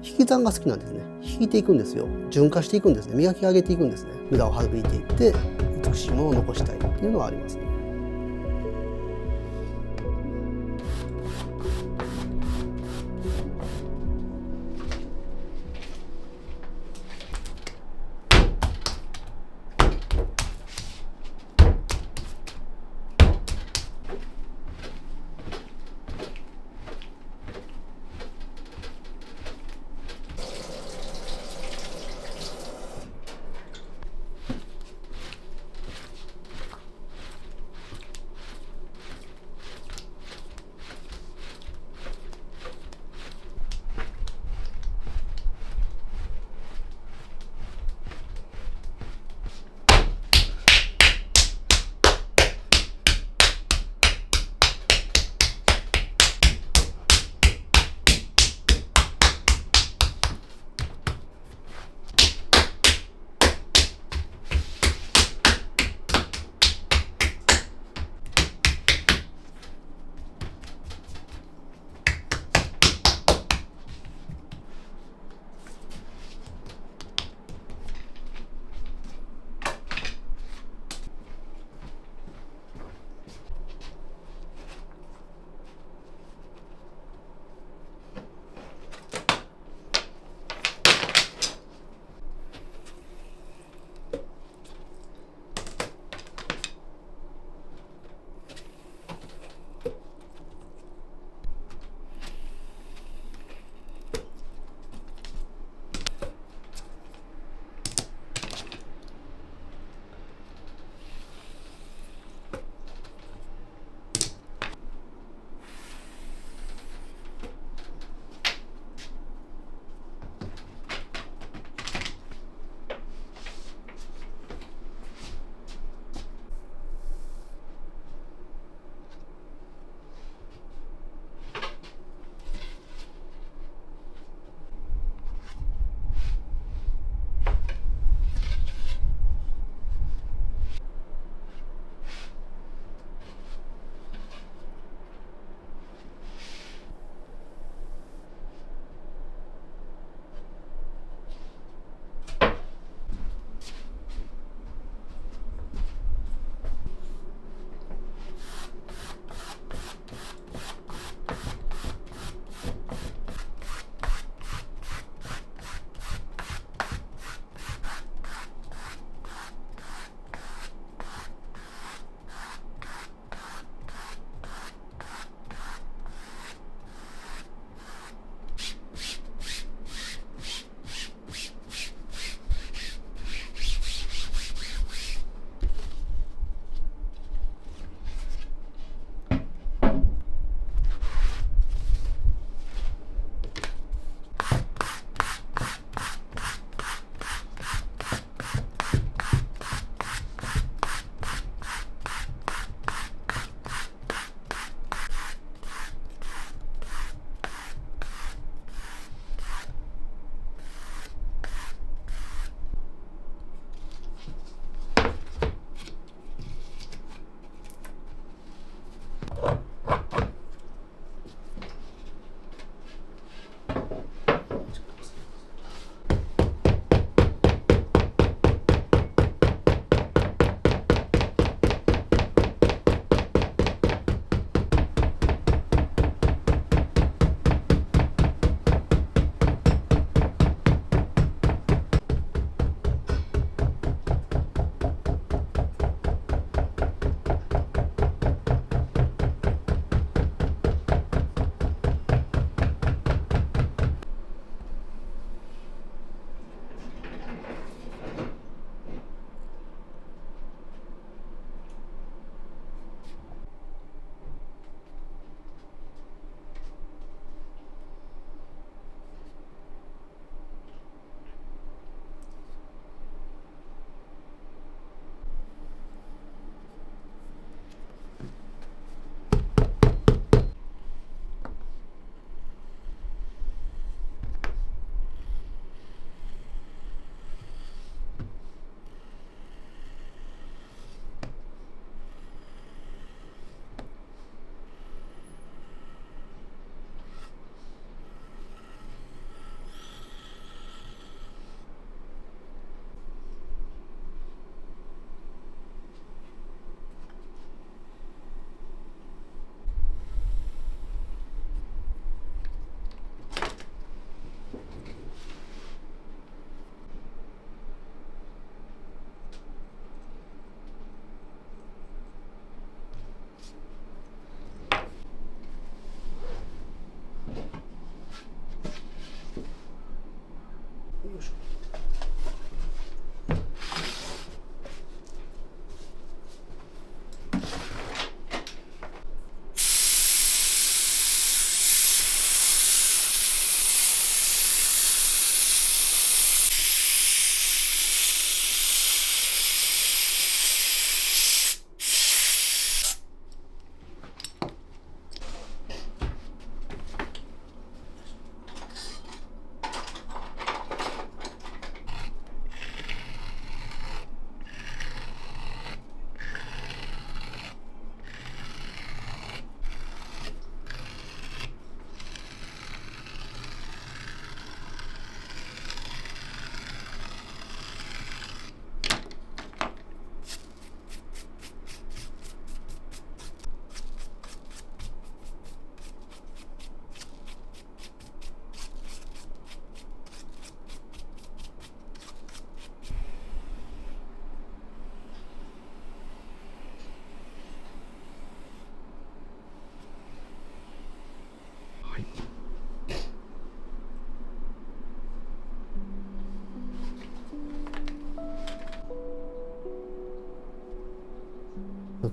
引き算が好きなんですね。引いていくんですよ。順化していくんですね。磨き上げていくんですね。無駄を省いていって美しいものを残したいっていうのはありますね。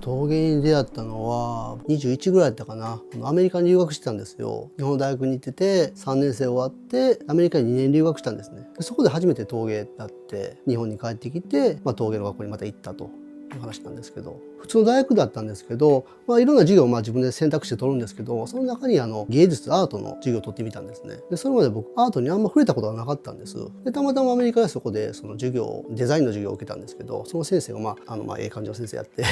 陶芸に出会ったのは21ぐらいだったかな。アメリカに留学してたんですよ。日本の大学に行ってて3年生終わってアメリカに2年留学したんですね。でそこで初めて陶芸だって日本に帰ってきて、陶芸の学校にまた行ったという話なんですけど、普通の大学だったんですけど、いろんな授業を自分で選択して取るんですけど、その中に芸術アートの授業を取ってみたんですね。でそれまで僕アートにあんま触れたことがなかったんです。でたまたまアメリカでそこでその授業デザインの授業を受けたんですけど、その先生がええ感じの先生やって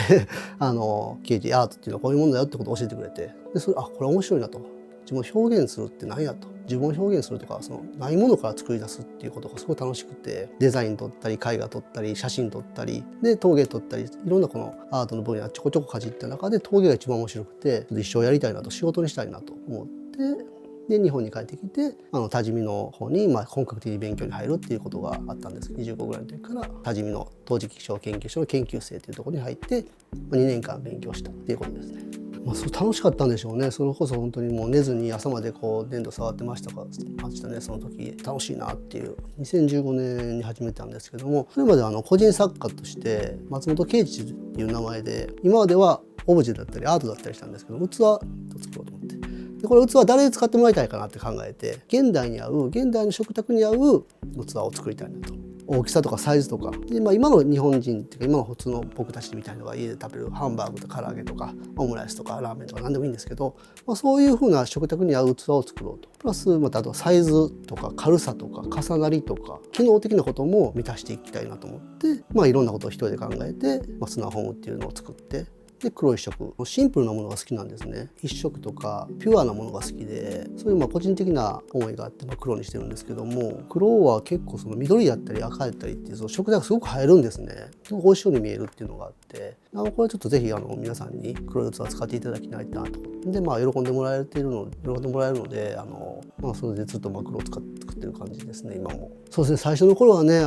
KG アートっていうのはこういうものだよってことを教えてくれて、でそれこれ面白いなと。自分を表現するって何やと、自分を表現するとかそのないものから作り出すっていうことがすごい楽しくて、デザイン撮ったり絵画撮ったり写真撮ったりで陶芸撮ったり、いろんなこのアートの分野ちょこちょこかじった中で陶芸が一番面白くて、一生やりたいなと、仕事にしたいなと思って、で日本に帰ってきて多治見の方に本格的に勉強に入るっていうことがあったんですけど、25ぐらいの時から多治見の陶磁器気象研究所の研究生というところに入って2年間勉強したっていうことですね。そう楽しかったんでしょうね。それこそ本当にもう寝ずに朝まで粘土触ってましたね。その時楽しいなっていう。2015年に始めたんですけども、それまで個人作家として松本圭一っていう名前で今まではオブジェだったりアートだったりしたんですけど、器を作ろうと思って、でこれ器誰に使ってもらいたいかなって考えて、現代の食卓に合う器を作りたいなと。大きさとかサイズとかで、今の日本人っていうか今の普通の僕たちみたいなのが家で食べるハンバーグとか唐揚げとかオムライスとかラーメンとか何でもいいんですけど、そういう風な食卓に合う器を作ろうと。プラスあとサイズとか軽さとか重なりとか機能的なことも満たしていきたいなと思って、いろんなことを一人で考えて、砂ホームっていうのを作って。で黒一色、シンプルなものが好きなんですね。一色とかピュアなものが好きで、そういう個人的な思いがあって黒にしてるんですけども、黒は結構その緑だったり赤だったりっていうその食材がすごく映えるんですね。すごく美味しそうに見えるっていうのがあって、これちょっとぜひ皆さんに黒い器を使っていただきたいなと。で喜んでもらえるのでそれでずっと黒を作ってる感じですね今も。そうですね、最初の頃はね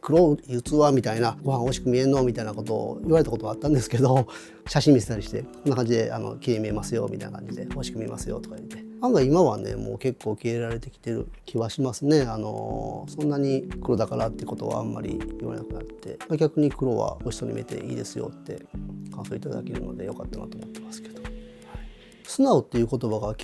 黒い器みたいな、ご飯美味しく見えんのみたいなことを言われたことがあったんですけど、写真見せたりしてこんな感じで綺麗に見えますよみたいな感じで美味しく見えますよとか言って、案外今はねもう結構受け入れられてきてる気はしますね。そんなに黒だからってことはあんまり言われなくなって、逆に黒は美味しそうに見えていいですよって感想いただけるのでよかったなと思ってますけど。素直っていう言葉が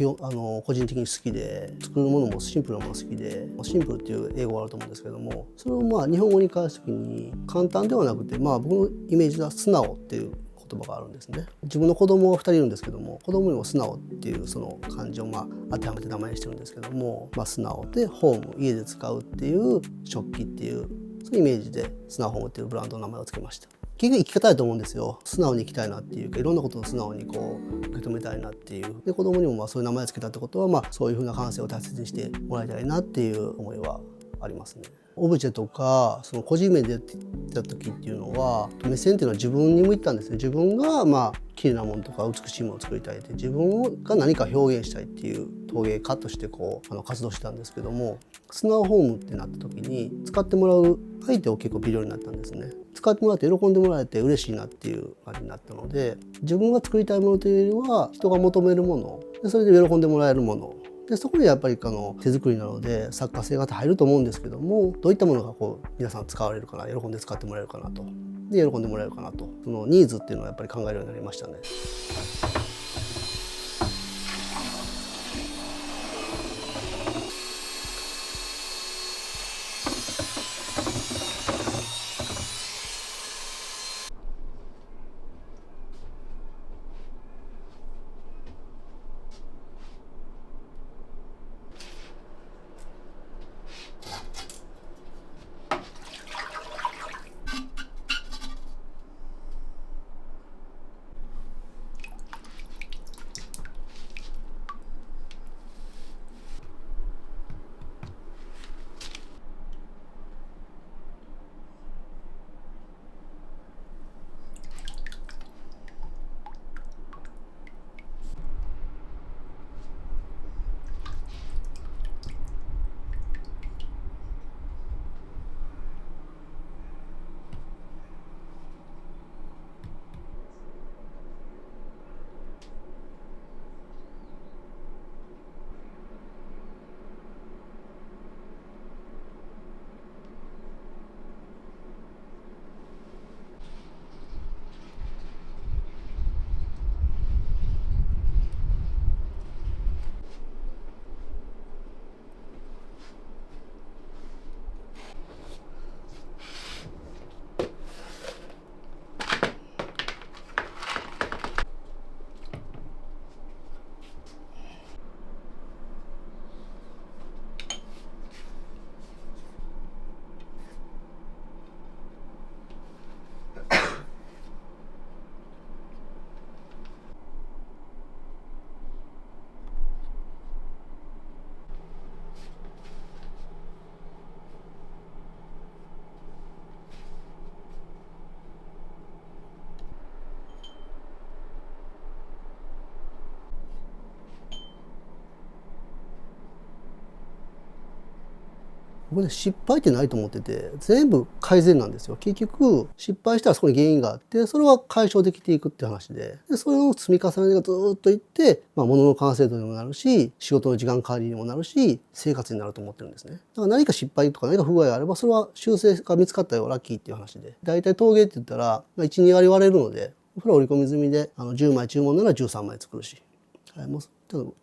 個人的に好きで、作るものもシンプルなもの好きで、シンプルっていう英語があると思うんですけども、それを日本語に返す時に簡単ではなくて、僕のイメージは素直っていう言葉があるんですね。自分の子供が2人いるんですけども、子供にも素直っていうその漢字を当てはめて名前にしてるんですけども、素直でホーム、家で使うっていう食器っていうそういうイメージで素直ホームっていうブランドの名前を付けました。結局生き方だと思うんですよ。素直に生きたいなっていうか、いろんなことを素直に受け止めたいなっていう。で子供にもそういう名前を付けたってことはそういうふうな感性を大切にしてもらいたいなっていう思いはありますね。オブジェとかその個人名でやってた時っていうのは目線っていうのは自分に向いてたんですね。自分が綺麗なものとか美しいものを作りたいって、自分が何か表現したいっていう陶芸家として活動してたんですけども、スナーホームってなった時に使ってもらう相手を結構微量になったんですね。使ってもらって喜んでもらえて嬉しいなっていう感じになったので、自分が作りたいものというよりは人が求めるもので、それで喜んでもらえるものでそこにやっぱり手作りなので作家性が入ると思うんですけども、どういったものが皆さん使われるかな、喜んで使ってもらえるかなと、で喜んでもらえるかなと、そのニーズっていうのはやっぱり考えるようになりましたね。僕ね、失敗ってないと思ってて、全部改善なんですよ。結局失敗したらそこに原因があって、それは解消できていくって話で、それの積み重ねがずっといって、物の完成度にもなるし、仕事の時間管理にもなるし、生活になると思ってるんですね。だから何か失敗とか何か不具合があれば、それは修正が見つかったよ、ラッキーっていう話で。大体陶芸って言ったら1、2割割れるので、それは織り込み済みで10枚注文なら13枚作るし、はい、もうち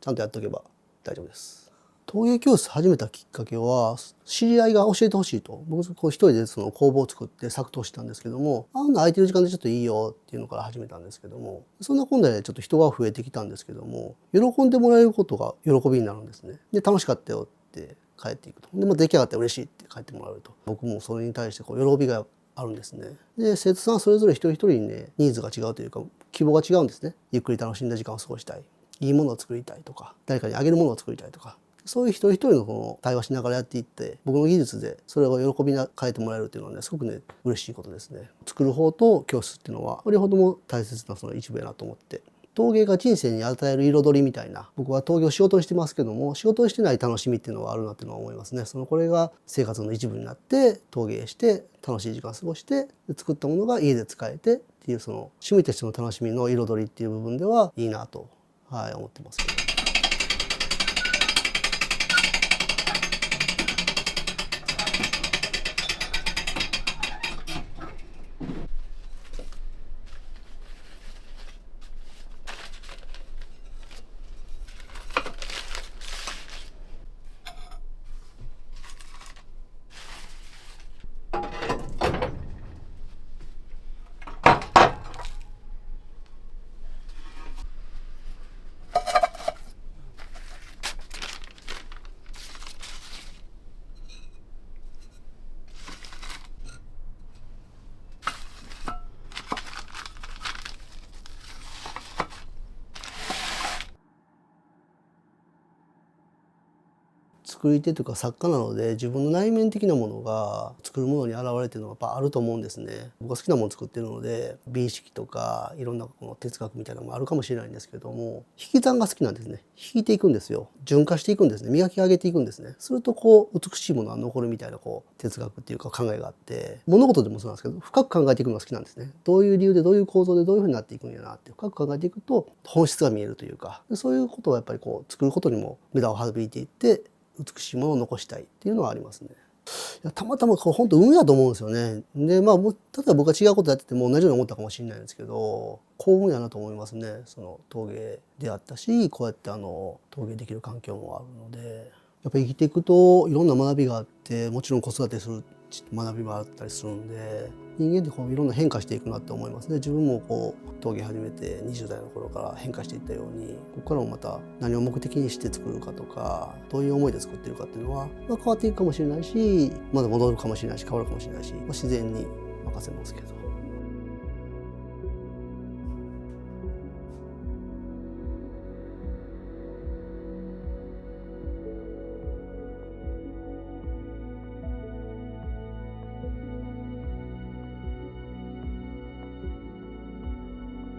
ゃんとやっておけば大丈夫です。陶芸教室始めたきっかけは、知り合いが教えてほしいと。僕一人でその工房を作って作陶したんですけども、空いてる時間でちょっといいよっていうのから始めたんですけども、そんな今度でちょっと人が増えてきたんですけども、喜んでもらえることが喜びになるんですね。で、楽しかったよって帰っていくと。で、出来上がって嬉しいって帰ってもらうと。僕もそれに対して喜びがあるんですね。で、生徒さんそれぞれ一人一人にね、ニーズが違うというか、希望が違うんですね。ゆっくり楽しんだ時間を過ごしたい。いいものを作りたいとか、誰かにあげるものを作りたいとか。そういう一人一人のこの対話しながらやっていって、僕の技術でそれを喜びに変えてもらえるっていうのはね、すごくね、嬉しいことですね。作る方と教室っていうのは、両方とも大切なその一部やなと思って。陶芸が人生に与える彩りみたいな、僕は陶芸を仕事にしてますけども、仕事にしてない楽しみっていうのはあるなっていうのは思いますね。これが生活の一部になって、陶芸して楽しい時間を過ごして、作ったものが家で使えてっていう、その趣味としての楽しみの彩りっていう部分ではいいなと、思ってますけど。作り手というか作家なので自分の内面的なものが作るものに現れてるのがやっぱあると思うんですね。僕が好きなものを作ってるので美意識とかいろんなこの哲学みたいなのもあるかもしれないんですけども、引き算が好きなんですね。引いていくんですよ。順化していくんですね。磨き上げていくんですね。するとこう美しいものが残るみたいなこう哲学っていうか考えがあって、物事でもそうなんですけど深く考えていくのが好きなんですね。どういう理由でどういう構造でどういうふうになっていくんやなって深く考えていくと本質が見えるというか、そういうことをやっぱりこう作ることにも目を省いていって美しいものを残したいっていうのはありますね。いやたまたまこう本当運やと思うんですよね。でまあ例えば僕が違うことやってても同じように思ったかもしれないんですけど、幸運やなと思いますね。その陶芸であったし、こうやって陶芸できる環境もあるので、やっぱり生きていくといろんな学びがあって、もちろん子育てする学びもあったりするんで、人間ってこういろんな変化していくなって思いますね。自分もこう陶芸始めて20代の頃から変化していったように、ここからもまた何を目的にして作るかとか、どういう思いで作ってるかっていうのは、変わっていくかもしれないし、まだ戻るかもしれないし変わるかもしれないし、自然に任せますけど。